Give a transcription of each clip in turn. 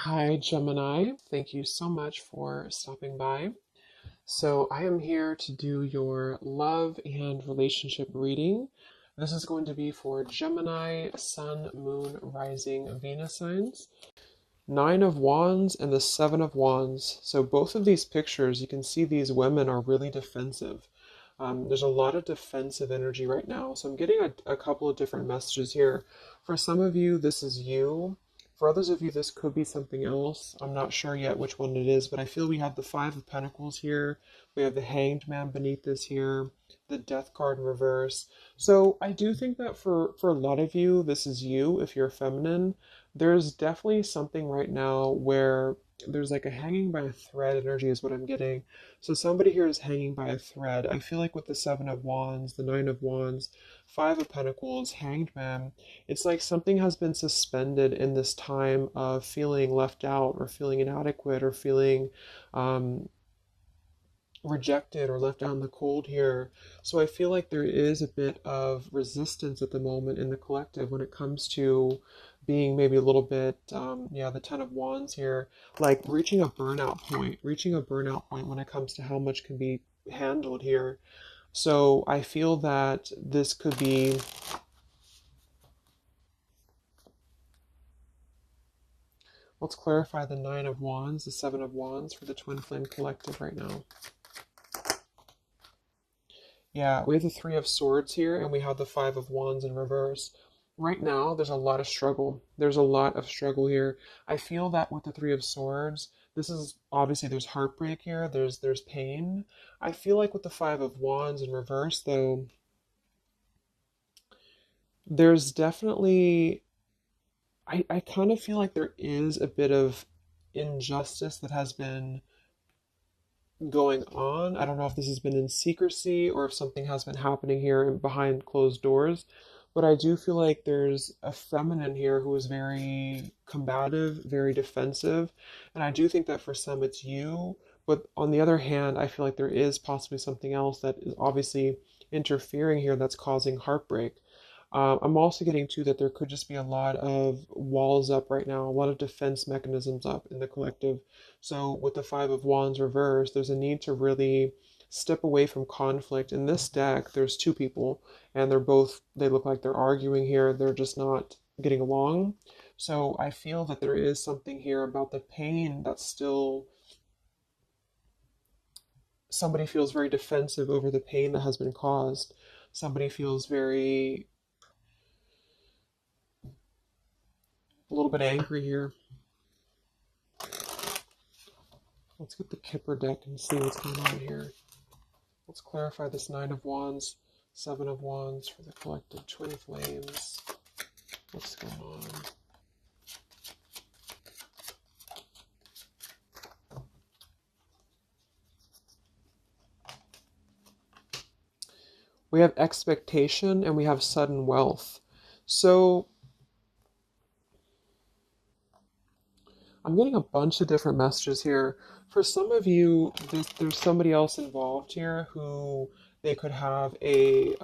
Hi, Gemini. Thank you so much for stopping by. So, I am here to do your love and relationship reading. This is going to be for Gemini, Sun, Moon, Rising, Venus signs. Nine of Wands and the Seven of Wands. So, both of these pictures, you can see these women are really defensive. There's a lot of defensive energy right now. So, I'm getting a couple of different messages here. For some of you, this is you. For others of you, this could be something else. I'm not sure yet which one it is, but I feel we have the Five of Pentacles here. We have the Hanged Man beneath this here, the Death card in reverse. So I do think that for a lot of you, this is you if you're feminine. There's definitely something right now where there's like a hanging by a thread energy is what I'm getting. So somebody here is hanging by a thread. I feel like with the Seven of Wands, the Nine of Wands, Five of Pentacles, Hanged Man, it's like something has been suspended in this time of feeling left out or feeling inadequate or feeling rejected or left out in the cold here. So I feel like there is a bit of resistance at the moment in the collective when it comes to being maybe a little bit, yeah, the Ten of Wands here, like reaching a burnout point when it comes to how much can be handled here. So I feel that this could be. Let's clarify the Nine of Wands, the Seven of Wands for the Twin Flame Collective right now. Yeah, we have the Three of Swords here, and we have the Five of Wands in reverse. Right now, there's a lot of struggle. There's a lot of struggle here. I feel that with the Three of Swords, this is obviously there's heartbreak here. There's pain. I feel like with the Five of Wands in reverse, though, there's definitely I kind of feel like there is a bit of injustice that has been going on. I don't know if this has been in secrecy or if something has been happening here behind closed doors, but I do feel like there's a feminine here who is very combative, very defensive, and I do think that for some it's you, but on the other hand, I feel like there is possibly something else that is obviously interfering here that's causing heartbreak. I'm also getting to that there could just be a lot of walls up right now, a lot of defense mechanisms up in the collective. So with the Five of Wands reversed, there's a need to really step away from conflict. In this deck, there's two people, and they look like they're arguing here. They're just not getting along. So I feel that there is something here about the pain that's still, somebody feels very defensive over the pain that has been caused. Somebody feels very, a little bit angry here. Let's get the Kipper deck and see what's going on here. Let's clarify this Nine of Wands, Seven of Wands for the collective twin flames. What's going on? We have expectation and we have sudden wealth. So I'm getting a bunch of different messages here. For some of you, there's somebody else involved here who they could have a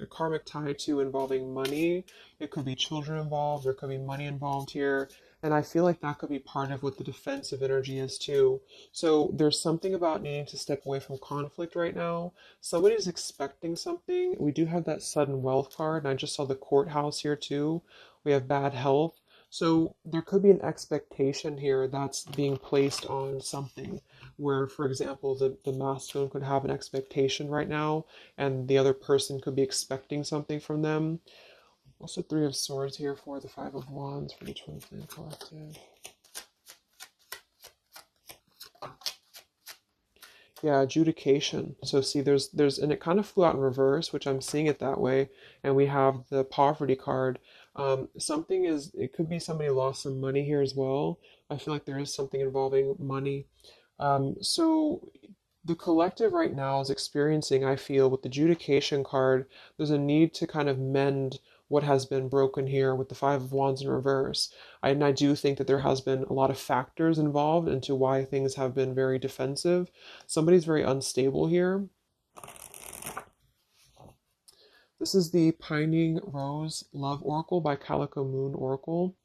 karmic tie to involving money. It could be children involved. There could be money involved here. And I feel like that could be part of what the defensive energy is too. So there's something about needing to step away from conflict right now. Somebody's expecting something. We do have that sudden wealth card, and I just saw the courthouse here too. We have bad health. So there could be an expectation here that's being placed on something where, for example, the masculine could have an expectation right now and the other person could be expecting something from them. Also Three of Swords here for the Five of Wands for the Twin Flame Collective. Yeah, adjudication. So see, and it kind of flew out in reverse, which I'm seeing it that way. And we have the poverty card. It could be somebody lost some money here as well. I feel like there is something involving money. So the collective right now is experiencing, I feel, with the adjudication card, there's a need to kind of mend what has been broken here with the Five of Wands in reverse. And I do think that there has been a lot of factors involved into why things have been very defensive. Somebody's very unstable here. This is the Pining Rose Love Oracle by Calico Moon Oracle.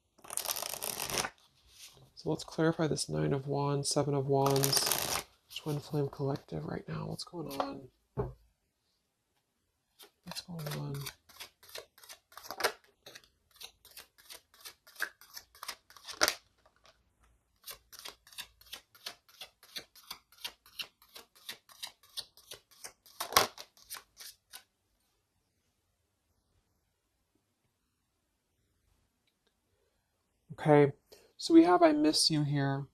So let's clarify this Nine of Wands, Seven of Wands, Twin Flame Collective right now. What's going on? What's going on? Okay, so we have I miss you here,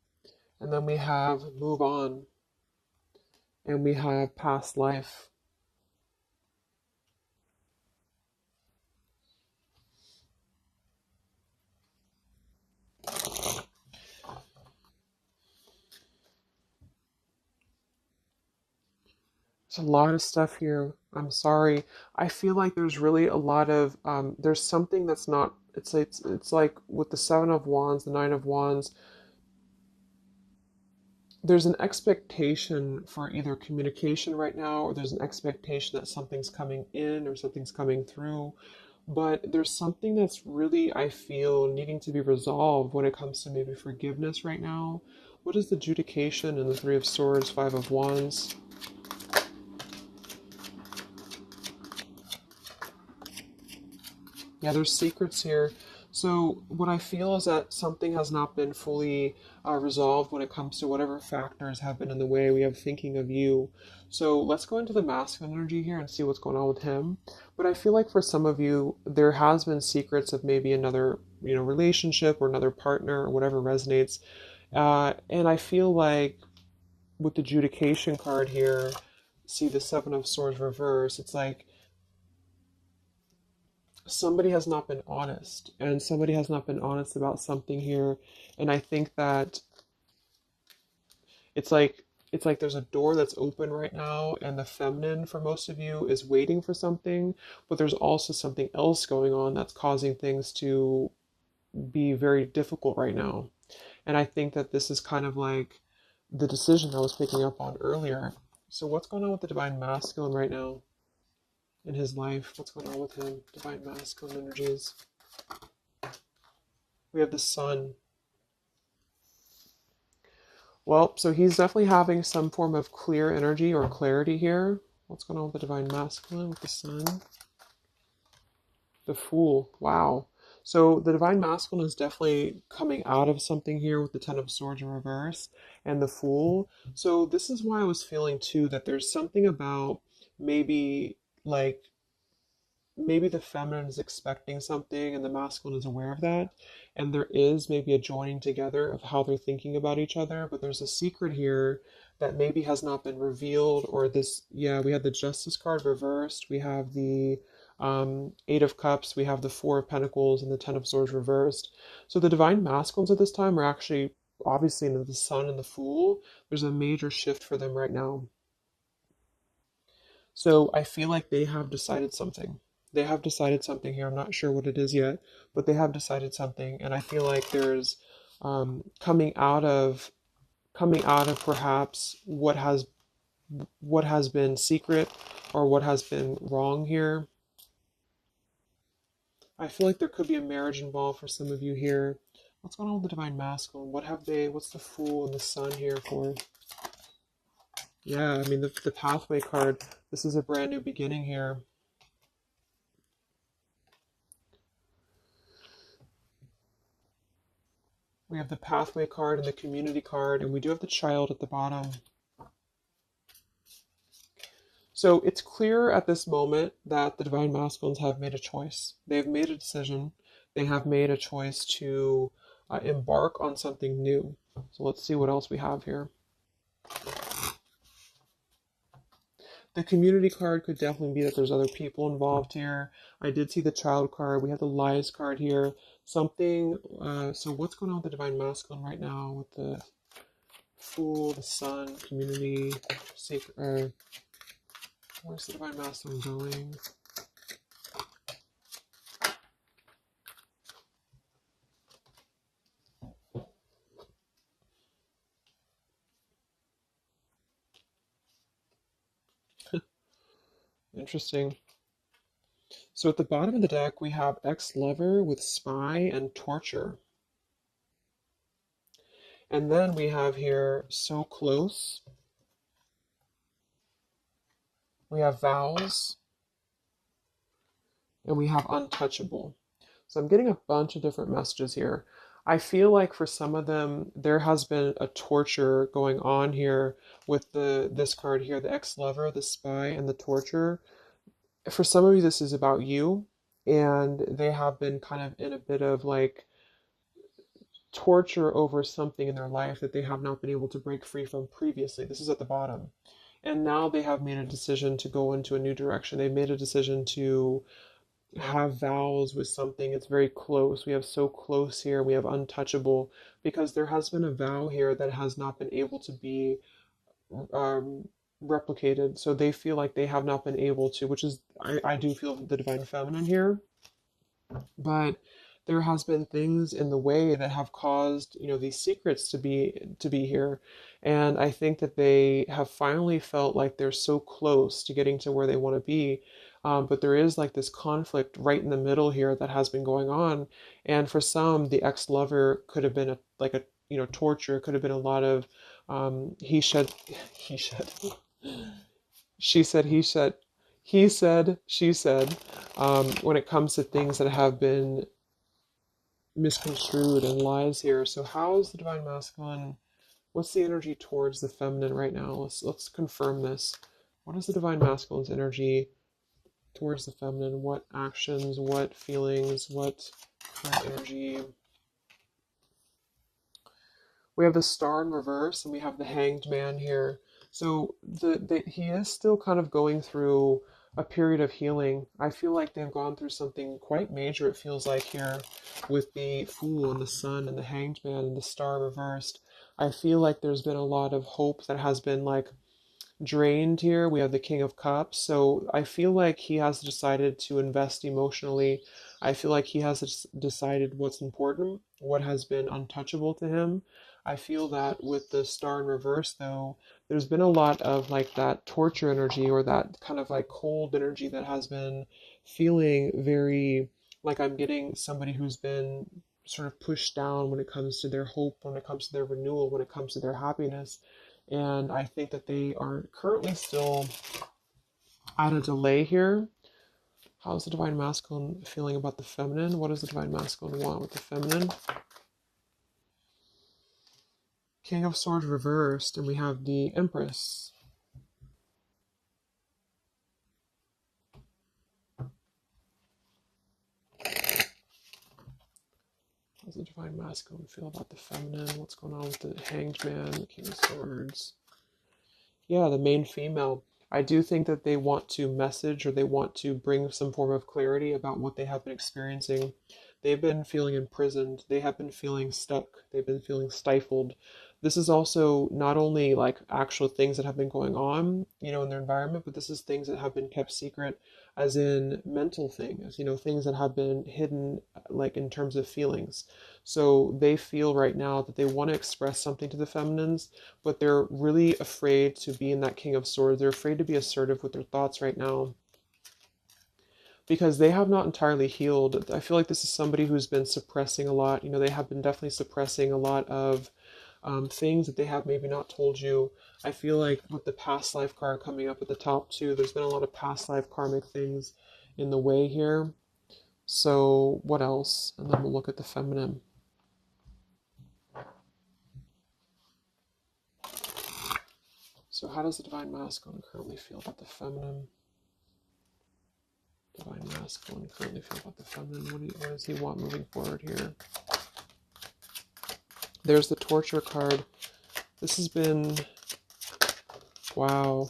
and then we have move on, and we have past life. There's a lot of stuff here. I'm sorry. I feel like there's really a lot of there's something that's not. It's like with the Seven of Wands, the Nine of Wands. There's an expectation for either communication right now, or there's an expectation that something's coming in or something's coming through. But there's something that's really, I feel, needing to be resolved when it comes to maybe forgiveness right now. What is the adjudication in the Three of Swords, Five of Wands? Yeah, there's secrets here. So what I feel is that something has not been fully resolved when it comes to whatever factors have been in the way. We have thinking of you. So let's go into the masculine energy here and see what's going on with him. But I feel like for some of you, there has been secrets of maybe another, relationship or another partner or whatever resonates. And I feel like with the adjudication card here, see the Seven of Swords reverse. It's like somebody has not been honest, and somebody has not been honest about something here. And I think that it's like there's a door that's open right now, and the feminine for most of you is waiting for something, but there's also something else going on that's causing things to be very difficult right now. And I think that this is kind of like the decision I was picking up on earlier. So what's going on with the divine masculine right now in his life? What's going on with him? Divine masculine energies. We have the sun. Well, so he's definitely having some form of clear energy or clarity here. What's going on with the divine masculine with the sun? The Fool. Wow. So the divine masculine is definitely coming out of something here with the Ten of Swords in reverse and the Fool. So this is why I was feeling too that there's something about maybe like maybe the feminine is expecting something and the masculine is aware of that, and there is maybe a joining together of how they're thinking about each other, but there's a secret here that maybe has not been revealed. Or this, yeah, we had the Justice card reversed, we have the Eight of Cups, we have the Four of Pentacles, and the Ten of Swords reversed. So the divine masculines at this time are actually obviously into the Sun and the Fool. There's a major shift for them right now. So I feel like they have decided something. They have decided something here. I'm not sure what it is yet, but they have decided something, and I feel like there's coming out of perhaps what has been secret or what has been wrong here. I feel like there could be a marriage involved for some of you here. What's going on with the divine masculine? What's the Fool and the Sun here for? Yeah, I mean the pathway card. This is a brand new beginning here. We have the pathway card and the community card, and we do have the Child at the bottom. So it's clear at this moment that the divine masculines have made a choice. They've made a decision. They have made a choice to embark on something new. So let's see what else we have here. The community card could definitely be that there's other people involved here. I did see the Child card. We have the Lies card here. Something, so what's going on with the divine masculine right now with the Fool, the Sun, community, sacred, where's the divine masculine going? Interesting. So at the bottom of the deck, we have ex-lover with spy and torture. And then we have here so close. We have vows, and we have untouchable. So I'm getting a bunch of different messages here. I feel like for some of them, there has been a torture going on here with this card here, the ex-lover, the spy, and the torture. For some of you, this is about you, and they have been kind of in a bit of like torture over something in their life that they have not been able to break free from previously. This is at the bottom. And now they have made a decision to go into a new direction. They made a decision to have vows with something. It's very close. We have so close here. We have untouchable because there has been a vow here that has not been able to be um, replicated. So they feel like they have not been able to, which is, I do feel the divine feminine here, but there has been things in the way that have caused these secrets to be here, and I think that they have finally felt like they're so close to getting to where they want to be, but there is like this conflict right in the middle here that has been going on, and for some the ex-lover could have been a torture. It could have been a lot of he said he said she said he said she said when it comes to things that have been misconstrued and lies here. So how is the divine masculine? What's the energy towards the feminine right now? Let's confirm this. What is the divine masculine's energy towards the feminine? What actions, what feelings, what current energy? We have the star in reverse and we have the hanged man here. So he is still kind of going through a period of healing. I feel like they've gone through something quite major, it feels like here, with the fool and the sun and the hanged man and the star reversed. I feel like there's been a lot of hope that has been like drained here. We have the King of Cups. So I feel like he has decided to invest emotionally. I feel like he has decided what's important, what has been untouchable to him. I feel that with the star in reverse, though, there's been a lot of like that torture energy or that kind of like cold energy that has been feeling very like I'm getting somebody who's been sort of pushed down when it comes to their hope, when it comes to their renewal, when it comes to their happiness. And I think that they are currently still at a delay here. How's the divine masculine feeling about the feminine? What does the divine masculine want with the feminine? King of Swords reversed, and we have the Empress. How's the divine masculine feel about the feminine? What's going on with the Hanged Man, the King of Swords? Yeah, the main female. I do think that they want to message or they want to bring some form of clarity about what they have been experiencing. They've been feeling imprisoned. They have been feeling stuck. They've been feeling stifled. This is also not only like actual things that have been going on, in their environment, but this is things that have been kept secret, as in mental things, things that have been hidden, like in terms of feelings. So they feel right now that they want to express something to the feminines, but they're really afraid to be in that King of Swords. They're afraid to be assertive with their thoughts right now because they have not entirely healed. I feel like this is somebody who's been suppressing a lot. They have been definitely suppressing a lot of things that they have maybe not told you. I feel like with the past life card coming up at the top too, there's been a lot of past life karmic things in the way here. So what else? And then we'll look at the feminine. So how does the divine masculine currently feel about the feminine? Divine masculine currently feel about the feminine? What does he want moving forward here? There's the torture card. This has been, wow.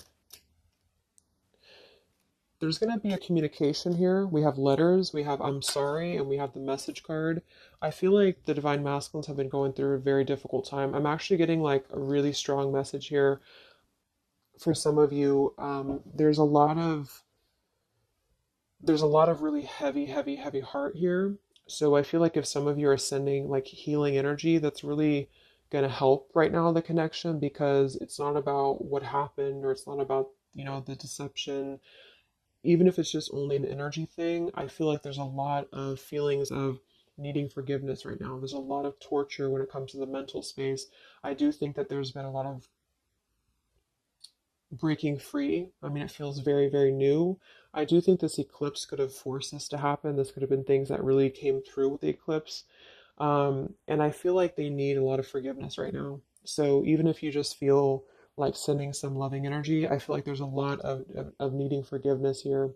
There's going to be a communication here. We have letters, we have I'm sorry, and we have the message card. I feel like the divine masculines have been going through a very difficult time. I'm actually getting like a really strong message here for some of you. There's a lot of really heavy heart here. So I feel like if some of you are sending like healing energy, that's really going to help right now the connection, because it's not about what happened, or it's not about, the deception. Even if it's just only an energy thing, I feel like there's a lot of feelings of needing forgiveness right now. There's a lot of torture when it comes to the mental space. I do think that there's been a lot of breaking free. I mean, it feels very, very new. I do think this eclipse could have forced this to happen. This could have been things that really came through with the eclipse. And I feel like they need a lot of forgiveness right now. So even if you just feel like sending some loving energy, I feel like there's a lot of needing forgiveness here.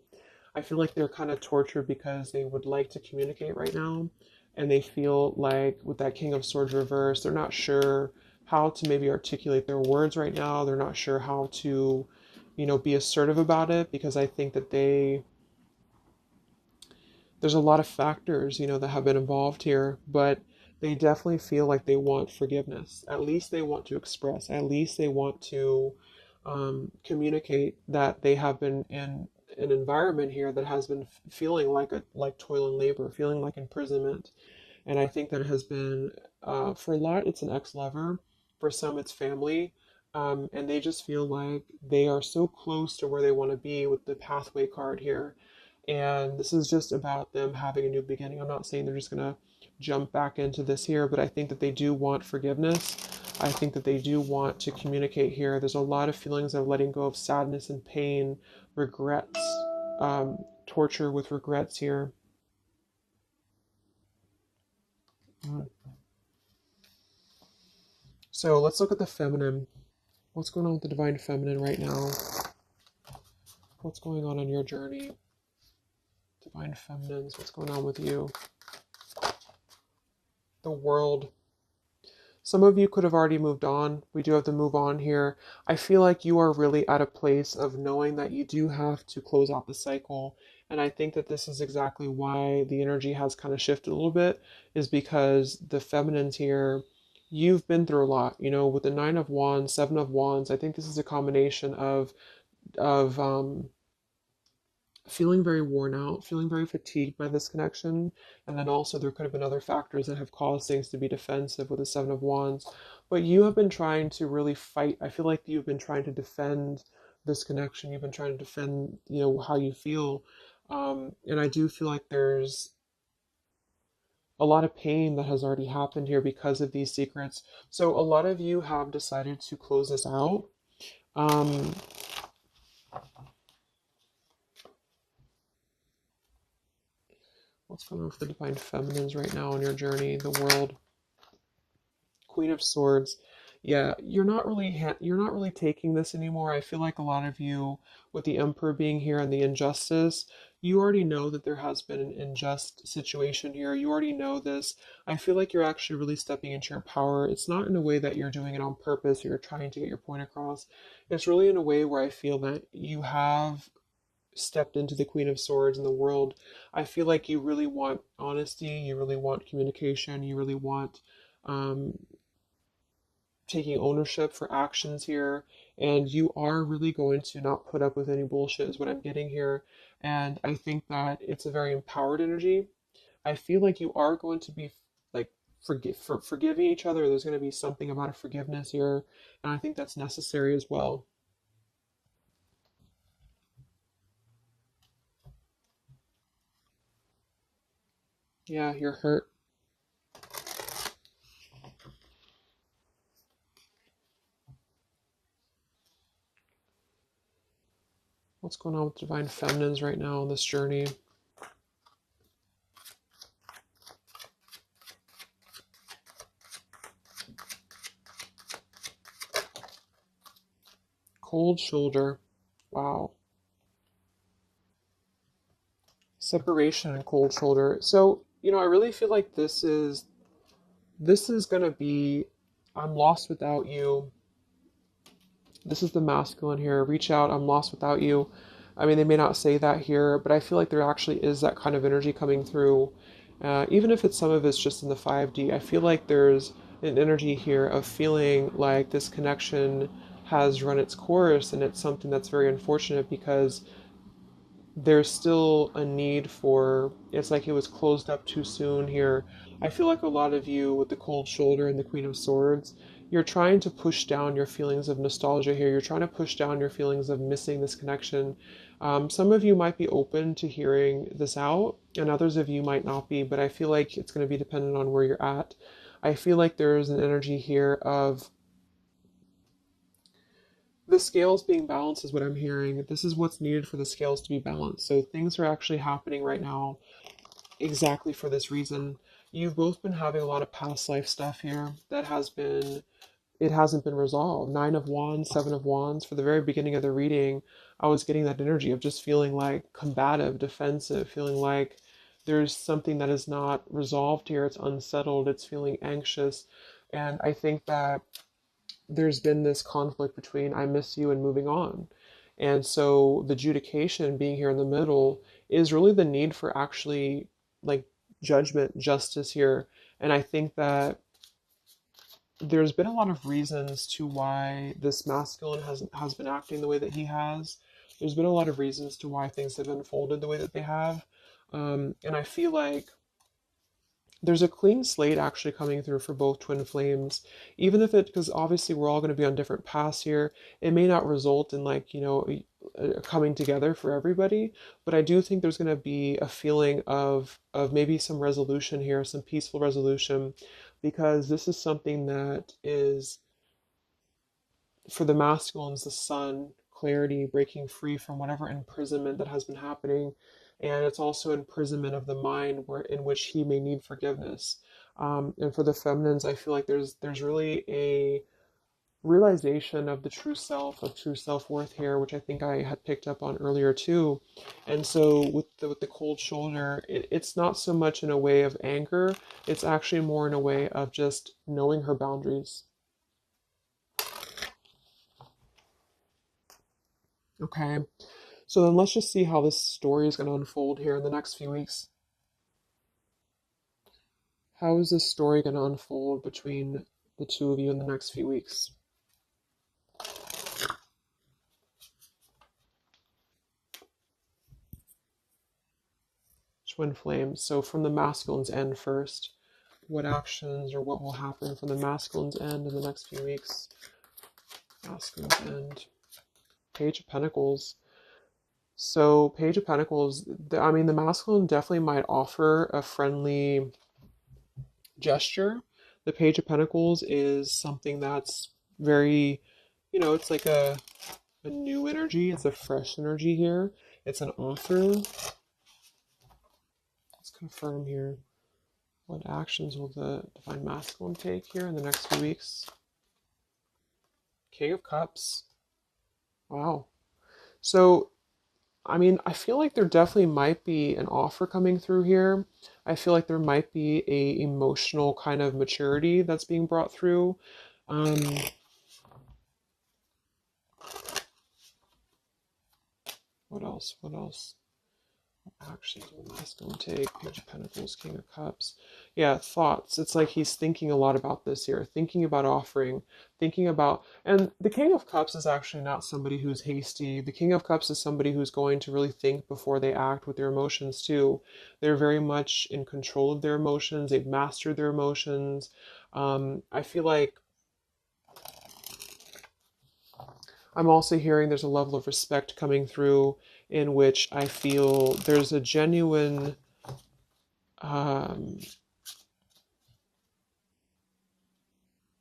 I feel like they're kind of tortured because they would like to communicate right now. And they feel like with that King of Swords reverse, they're not sure how to maybe articulate their words right now. They're not sure how to, be assertive about it, because I think that there's a lot of factors, that have been involved here, but they definitely feel like they want forgiveness. At least they want to express, at least they want to communicate that they have been in an environment here that has been feeling like toil and labor, feeling like imprisonment. And I think that it has been, for a lot, it's an ex-lover. For some, it's family. And they just feel like they are so close to where they want to be with the pathway card here. And this is just about them having a new beginning. I'm not saying they're just going to jump back into this here, but I think that they do want forgiveness. I think that they do want to communicate here. There's a lot of feelings of letting go of sadness and pain, regrets, torture with regrets here. So let's look at the feminine. What's going on with the divine feminine right now? What's going on your journey? Divine feminines, what's going on with you? The world. Some of you could have already moved on. We do have to move on here. I feel like you are really at a place of knowing that you do have to close out the cycle. And I think that this is exactly why the energy has kind of shifted a little bit, is because the feminines here, you've been through a lot, with the Nine of Wands, Seven of Wands. I think this is a combination of feeling very worn out, feeling very fatigued by this connection. And then also there could have been other factors that have caused things to be defensive with the Seven of Wands. But you have been trying to really fight. I feel like you've been trying to defend this connection. You've been trying to defend, how you feel. And I do feel like there's a lot of pain that has already happened here because of these secrets. So a lot of you have decided to close this out. What's going on with the divine feminines right now on your journey? The world. Queen of Swords. Yeah, you're not really taking this anymore. I feel like a lot of you, with the Emperor being here and the injustice, you already know that there has been an unjust situation here. You already know this. I feel like you're actually really stepping into your power. It's not in a way that you're doing it on purpose or you're trying to get your point across. It's really in a way where I feel that you have stepped into the Queen of Swords in the world. I feel like you really want honesty, you really want communication, you really want um, taking ownership for actions here, and you are really going to not put up with any bullshit, is what I'm getting here. And I think that it's a very empowered energy. I feel like you are going to be like forgiving each other. There's going to be something about a forgiveness here, and I think that's necessary as well. Yeah, you're hurt. What's going on with divine feminines right now on this journey? Cold shoulder. Wow. Separation and cold shoulder. So, I really feel like this is gonna be, I'm lost without you. This is the masculine here. Reach out, I'm lost without you. I mean, they may not say that here, but I feel like there actually is that kind of energy coming through. Even if some of it's just in the 5D, I feel like there's an energy here of feeling like this connection has run its course, and it's something that's very unfortunate because there's still a need for, it's like it was closed up too soon here. I feel like a lot of you with the cold shoulder and the Queen of Swords, you're trying to push down your feelings of nostalgia here. You're trying to push down your feelings of missing this connection. Some of you might be open to hearing this out, and others of you might not be, but I feel like it's going to be dependent on where you're at. I feel like there's an energy here of the scales being balanced, is what I'm hearing. This is what's needed for the scales to be balanced. So things are actually happening right now exactly for this reason. You've both been having a lot of past life stuff here that it hasn't been resolved. Nine of Wands, Seven of Wands. For the very beginning of the reading, I was getting that energy of just feeling like combative, defensive, feeling like there's something that is not resolved here. It's unsettled. It's feeling anxious. And I think that there's been this conflict between I miss you and moving on. And so the adjudication being here in the middle is really the need for actually like judgment, justice here. And I think that there's been a lot of reasons to why this masculine has been acting the way that he has. There's been a lot of reasons to why things have unfolded the way that they have. And I feel like there's a clean slate actually coming through for both twin flames, even if it, because obviously we're all going to be on different paths here. It may not result in like, coming together for everybody, but I do think there's going to be a feeling of maybe some resolution here, some peaceful resolution, because this is something that is for the masculines, the sun, clarity, breaking free from whatever imprisonment that has been happening. And it's also imprisonment of the mind in which he may need forgiveness. And for the feminines, I feel like there's really a realization of the true self, of true self-worth here, which I think I had picked up on earlier too. And so with the cold shoulder, it's not so much in a way of anger, it's actually more in a way of just knowing her boundaries. Okay, so then let's just see how this story is going to unfold here in the next few weeks. How is this story going to unfold between the two of you in the next few weeks? Twin flames. So from the masculine's end first, what actions or what will happen from the masculine's end in the next few weeks? Masculine's end. Page of Pentacles. So Page of Pentacles, I mean, the masculine definitely might offer a friendly gesture. The Page of Pentacles is something that's very, it's like a new energy. It's a fresh energy here. It's an offer. Let's confirm here. What actions will the Divine Masculine take here in the next few weeks? King of Cups. Wow. So, I mean, I feel like there definitely might be an offer coming through here. I feel like there might be a emotional kind of maturity that's being brought through. What else? What else? Actions will masculine take? Page of Pentacles, King of Cups. Yeah, thoughts. It's like he's thinking a lot about this here, thinking about offering, thinking about, and the King of Cups is actually not somebody who's hasty. The King of Cups is somebody who's going to really think before they act with their emotions too. They're very much in control of their emotions. They've mastered their emotions. I feel like I'm also hearing there's a level of respect coming through in which I feel there's a genuine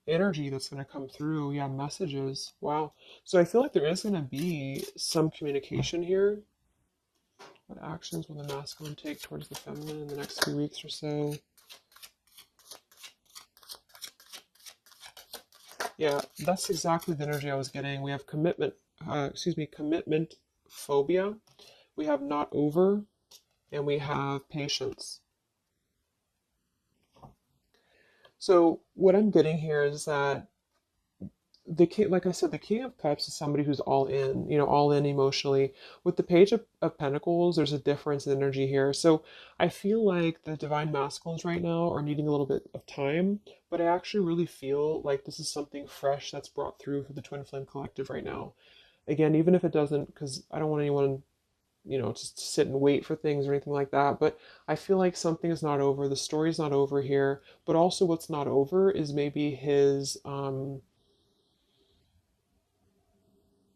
energy that's going to come through. Yeah, messages. Wow. So I feel like there is going to be some communication here. What actions will the masculine take towards the feminine in the next few weeks or so? Yeah, that's exactly the energy I was getting. We have commitment, commitment phobia. We have not over, and we have patience. So what I'm getting here is that the king, like I said, the King of Cups is somebody who's all in, all in emotionally. With the Page of Pentacles, there's a difference in energy here. So I feel like the Divine Masculines right now are needing a little bit of time, but I actually really feel like this is something fresh that's brought through for the Twin Flame Collective right now. Again, even if it doesn't, because I don't want anyone, just to sit and wait for things or anything like that, but I feel like something is not over. The story's not over here, but also what's not over is maybe his,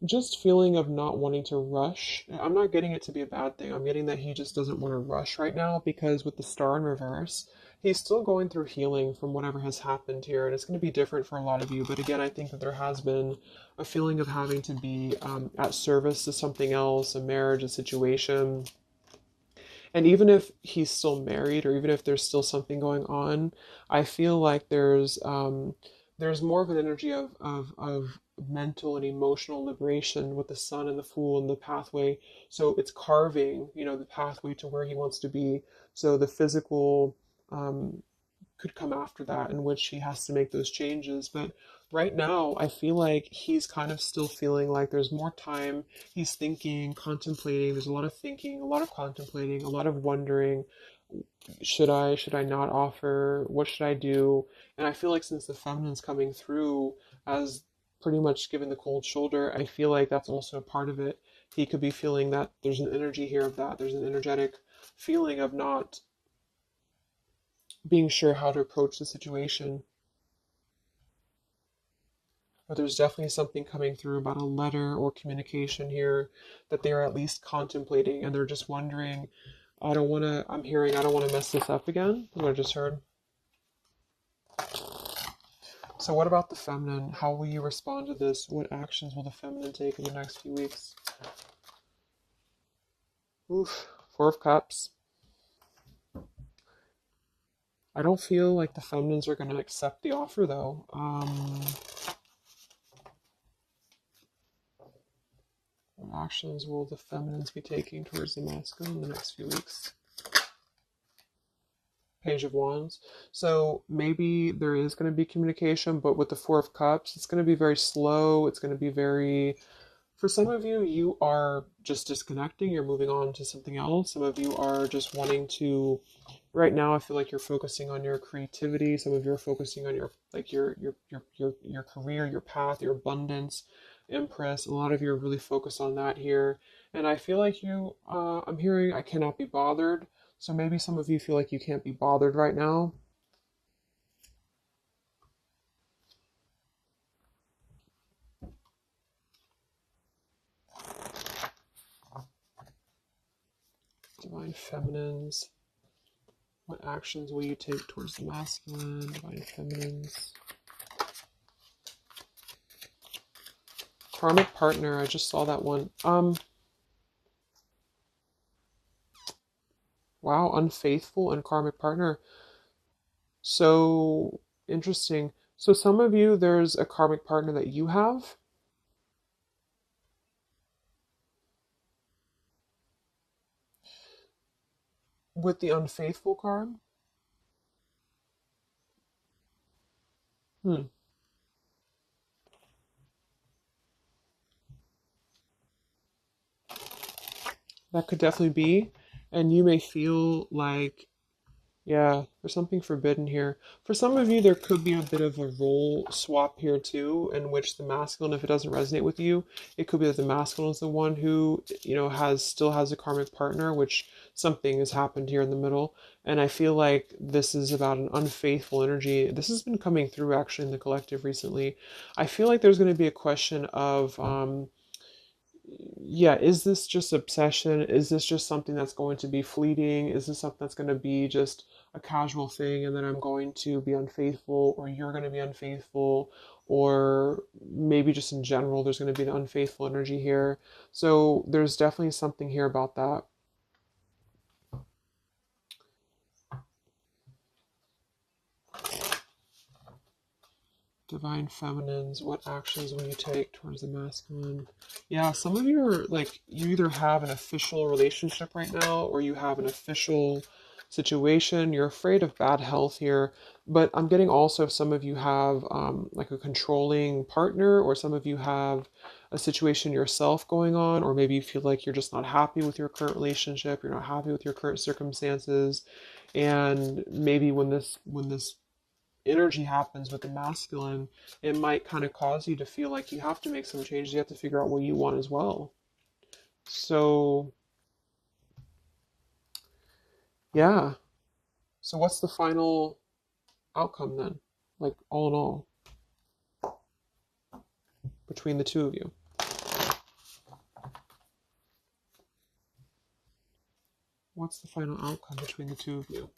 just feeling of not wanting to rush. I'm not getting it to be a bad thing. I'm getting that he just doesn't want to rush right now because with the star in reverse, he's still going through healing from whatever has happened here. And it's going to be different for a lot of you. But again, I think that there has been a feeling of having to be at service to something else, a marriage, a situation. And even if he's still married or even if there's still something going on, I feel like there's more of an energy of mental and emotional liberation with the sun and the fool and the pathway. So it's carving, the pathway to where he wants to be. So the physical um, could come after that, in which he has to make those changes. But right now, I feel like he's kind of still feeling like there's more time. He's thinking, contemplating. There's a lot of thinking, a lot of contemplating, a lot of wondering. Should I not offer? What should I do? And I feel like since the feminine's coming through as pretty much giving the cold shoulder, I feel like that's also a part of it. He could be feeling that there's an energy here of that. There's an energetic feeling of not being sure how to approach the situation. But there's definitely something coming through about a letter or communication here that they're at least contemplating and they're just wondering, I don't want to mess this up again. What I just heard. So what about the feminine? How will you respond to this? What actions will the feminine take in the next few weeks? Oof, Four of Cups. I don't feel like the feminines are going to accept the offer though. What actions will the feminines be taking towards the masculine in the next few weeks? Page of Wands. So maybe there is going to be communication, but with the Four of Cups, it's going to be very slow. It's going to be very, for some of you, you are just disconnecting. You're moving on to something else. Some of you are just wanting to, right now, I feel like you're focusing on your creativity. Some of you are focusing on your career, your path, your abundance, Empress. A lot of you are really focused on that here. And I feel like I'm hearing I cannot be bothered. So maybe some of you feel like you can't be bothered right now. Divine Feminines. What actions will you take towards the masculine? Divine Feminines. Karmic partner. I just saw that one. Wow, unfaithful and karmic partner. So interesting. So some of you, there's a karmic partner that you have. With the unfaithful card. Hmm. That could definitely be. And you may feel like, yeah, there's something forbidden here. For some of you, there could be a bit of a role swap here too, in which the masculine, if it doesn't resonate with you, it could be that the masculine is the one who, still has a karmic partner, which something has happened here in the middle. And I feel like this is about an unfaithful energy. This has been coming through actually in the collective recently. I feel like there's going to be a question of, yeah, is this just obsession? Is this just something that's going to be fleeting? Is this something that's going to be just a casual thing and then I'm going to be unfaithful or you're going to be unfaithful or maybe just in general there's going to be an unfaithful energy here. So there's definitely something here about that. Divine Feminines, what actions will you take towards the masculine? Yeah, some of you are like, you either have an official relationship right now or you have an official situation. You're afraid of bad health here, but I'm getting also some of you have like a controlling partner, or some of you have a situation yourself going on, or maybe you feel like you're just not happy with your current relationship, you're not happy with your current circumstances, and maybe when this energy happens with the masculine, it might kind of cause you to feel like you have to make some changes. You have to figure out what you want as well. So, yeah. So, what's the final outcome then? Like, all in all, between the two of you? What's the final outcome between the two of you?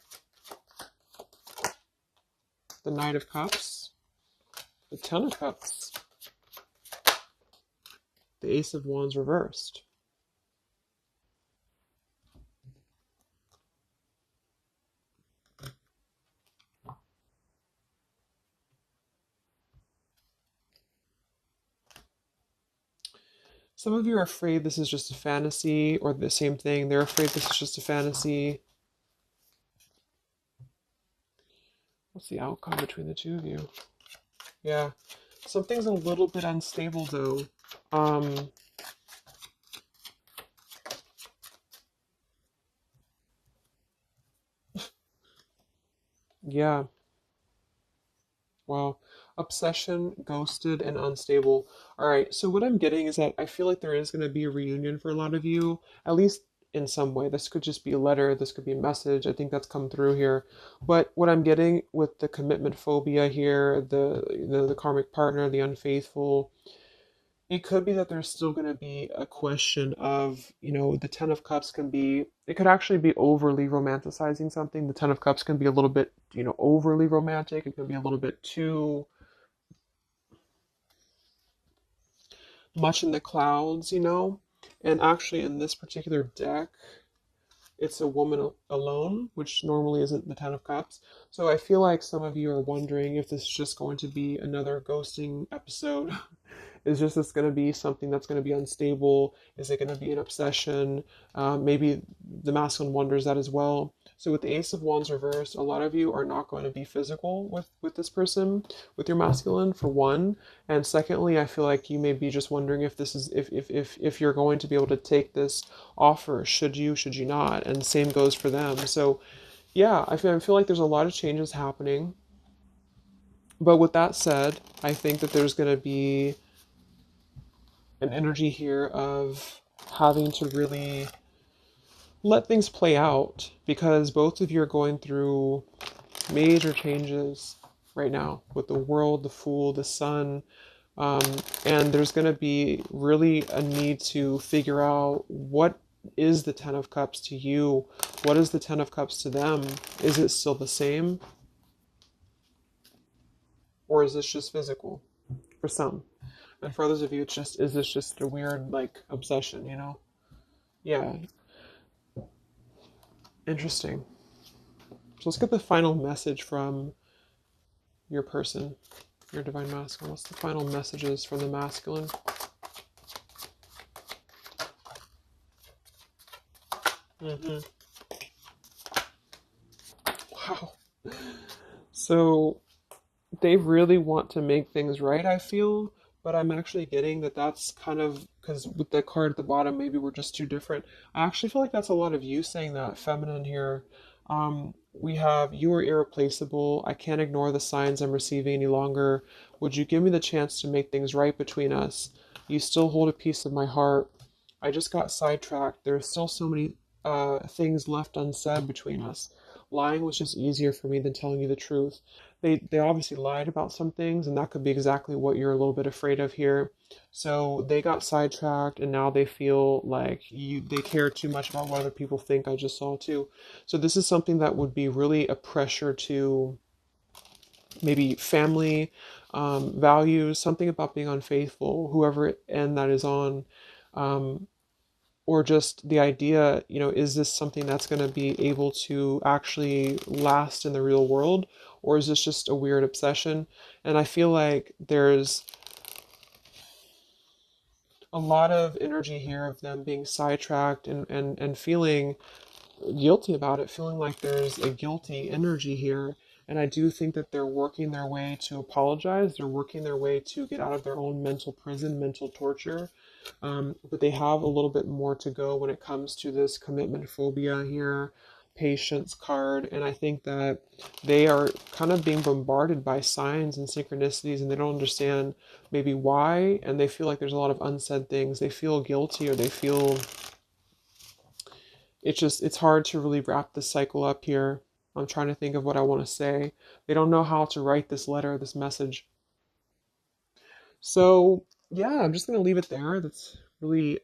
The Knight of Cups, the Ten of Cups, the Ace of Wands reversed. Some of you are afraid this is just a fantasy, or the same thing. They're afraid this is just a fantasy. What's the outcome between the two of you? Yeah. Something's a little bit unstable, though. Yeah. Wow. Obsession, ghosted, and unstable. All right. So what I'm getting is that I feel like there is going to be a reunion for a lot of you, at least in some way. This could just be a letter. This could be a message. I think that's come through here. But what I'm getting with the commitment phobia here, the karmic partner, the unfaithful, it could be that there's still going to be a question of, the Ten of Cups can be, it could actually be overly romanticizing something. The Ten of Cups can be a little bit, overly romantic. It can be a little bit too much in the clouds. And actually, in this particular deck, it's a woman alone, which normally isn't the Ten of Cups. So I feel like some of you are wondering if this is just going to be another ghosting episode. Is just this going to be something that's going to be unstable? Is it going to be an obsession? Maybe the masculine wonders that as well. So with the Ace of Wands reversed, a lot of you are not going to be physical with this person, with your masculine, for one. And secondly, I feel like you may be just wondering if this is if you're going to be able to take this offer. Should you not? And same goes for them. So yeah, I feel like there's a lot of changes happening. But with that said, I think that there's going to be an energy here of having to really let things play out, because both of you are going through major changes right now with the world, the Fool, the Sun, and there's going to be really a need to figure out what is the Ten of Cups to you, what is the Ten of Cups to them. Is it still the same, or is this just physical for some? And for others of you, is this just a weird, obsession? Yeah, interesting. So let's get the final message from your person, your divine masculine. What's the final messages from the masculine? Mm-hmm. Wow. So they really want to make things right, I feel, but I'm actually getting that that's kind of, because with the card at the bottom, maybe we're just too different. I actually feel like that's a lot of you saying that, feminine here. We have, you are irreplaceable. I can't ignore the signs I'm receiving any longer. Would you give me the chance to make things right between us? You still hold a piece of my heart. I just got sidetracked. There are still so many things left unsaid between us. Lying was just easier for me than telling you the truth. They obviously lied about some things, and that could be exactly what you're a little bit afraid of here. So they got sidetracked, and now they feel like they care too much about what other people think. I just saw too. So this is something that would be really a pressure to maybe family, values, something about being unfaithful, whoever end that is on. Or just the idea, is this something that's going to be able to actually last in the real world? Or is this just a weird obsession? And I feel like there's a lot of energy here of them being sidetracked and feeling guilty about it, feeling like there's a guilty energy here. And I do think that they're working their way to apologize. They're working their way to get out of their own mental prison, mental torture. But they have a little bit more to go when it comes to this commitment phobia here, patience card. And I think that they are kind of being bombarded by signs and synchronicities, and they don't understand maybe why. And they feel like there's a lot of unsaid things. They feel guilty, or they feel it's hard to really wrap this cycle up here. I'm trying to think of what I want to say. They don't know how to write this letter, this message. So yeah, I'm just gonna leave it there. That's really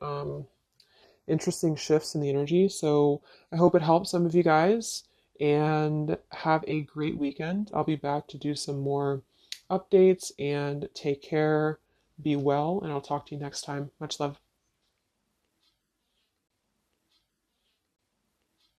interesting shifts in the energy. So I hope it helps some of you guys, and have a great weekend. I'll be back to do some more updates, and take care, be well, and I'll talk to you next time. Much love.